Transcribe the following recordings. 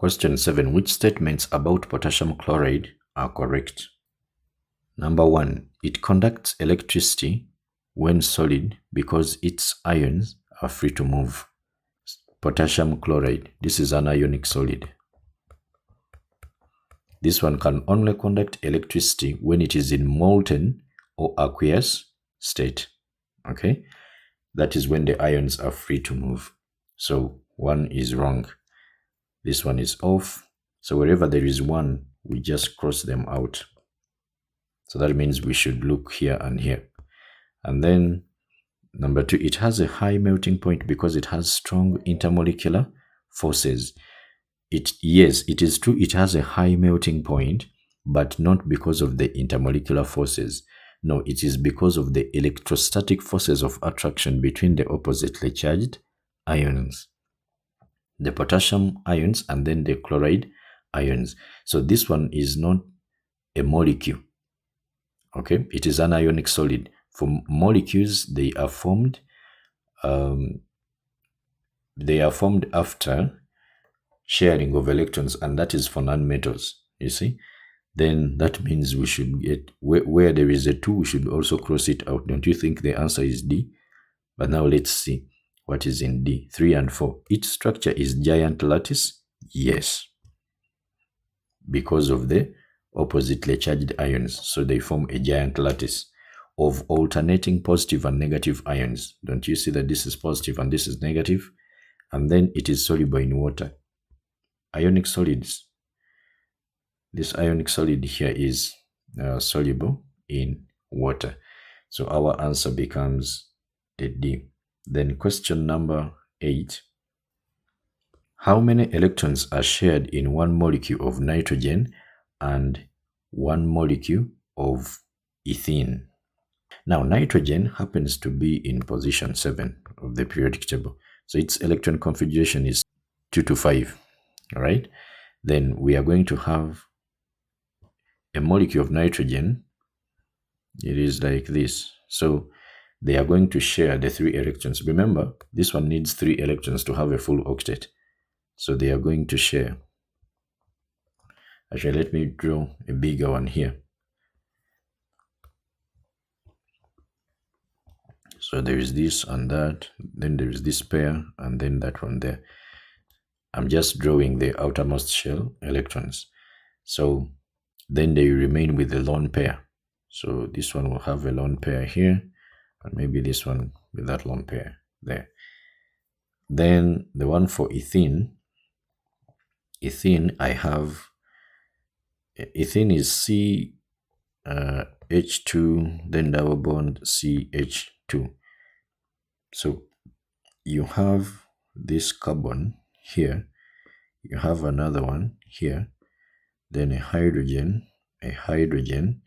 Question 7. Which statements about potassium chloride are correct? Number 1. It conducts electricity when solid because its ions are free to move. Potassium chloride, this is an ionic solid. This one can only conduct electricity when it is in molten or aqueous state. Okay, that is when the ions are free to move. So 1 is wrong. This one is off. So wherever there is 1, we just cross them out. So that means we should look here and here. And then number 2, it has a high melting point because it has strong intermolecular forces. Yes, it is true it has a high melting point, but not because of the intermolecular forces. No, it is because of the electrostatic forces of attraction between the oppositely charged ions, the potassium ions and then the chloride ions. So this one is not a molecule. Okay, it is an ionic solid. For molecules, they are formed after sharing of electrons, and that is for nonmetals, you see. Then that means we should get where there is a 2, we should also cross it out. Don't you think the answer is D? But now let's see what is in D. 3 and 4. Each structure is giant lattice. Yes, because of the oppositely charged ions, so they form a giant lattice of alternating positive and negative ions. Don't you see that this is positive and this is negative? And then it is soluble in water. Ionic solids. This ionic solid here is soluble in water. So our answer becomes a D. Then question number 8. How many electrons are shared in 1 molecule of nitrogen and 1 molecule of ethene? Now, nitrogen happens to be in position 7 of the periodic table. So its electron configuration is 2 to 5. All right. Then we are going to have a molecule of nitrogen. It is like this. So they are going to share the 3 electrons. Remember, this one needs 3 electrons to have a full octet. So they are going to share. Actually, let me draw a bigger one here. So there is this and that, then there is this pair, and then that one there. I'm just drawing the outermost shell electrons. So then they remain with the lone pair. So this one will have a lone pair here, and maybe this one with that lone pair there. Then the one for ethene, I have, ethene is H2, then double bond CH2. So you have this carbon here, you have another one here, then a hydrogen, a hydrogen,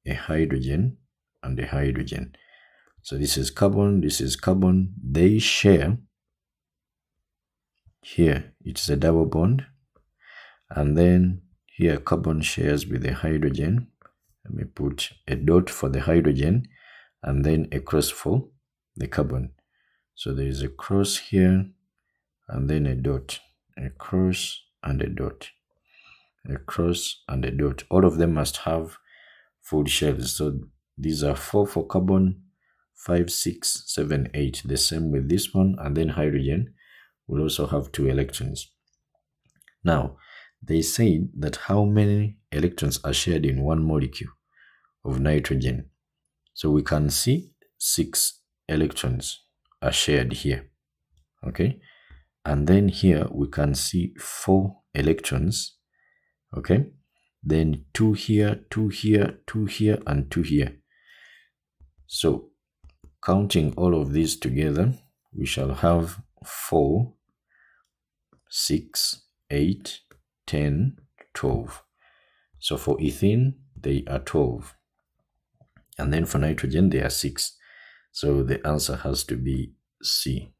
a hydrogen, and a hydrogen. So this is carbon, this is carbon. They share here, it's a double bond, and then here carbon shares with the hydrogen. Let me put a dot for the hydrogen and then a cross for the carbon. So there is a cross here and then a dot, a cross and a dot, a cross and a dot. All of them must have full shells. So these are 4 for carbon, 5, 6, 7, 8. The same with this one, and then hydrogen will also have 2 electrons. Now, they say that how many electrons are shared in 1 molecule of nitrogen. So we can see 6 electrons are shared here. Okay. And then here we can see 4 electrons. Okay. Then 2 here, 2 here, 2 here, and 2 here. So counting all of these together, we shall have 4, 6, 8, 10, 12. So for ethene, they are 12. And then for nitrogen, they are 6. So the answer has to be C.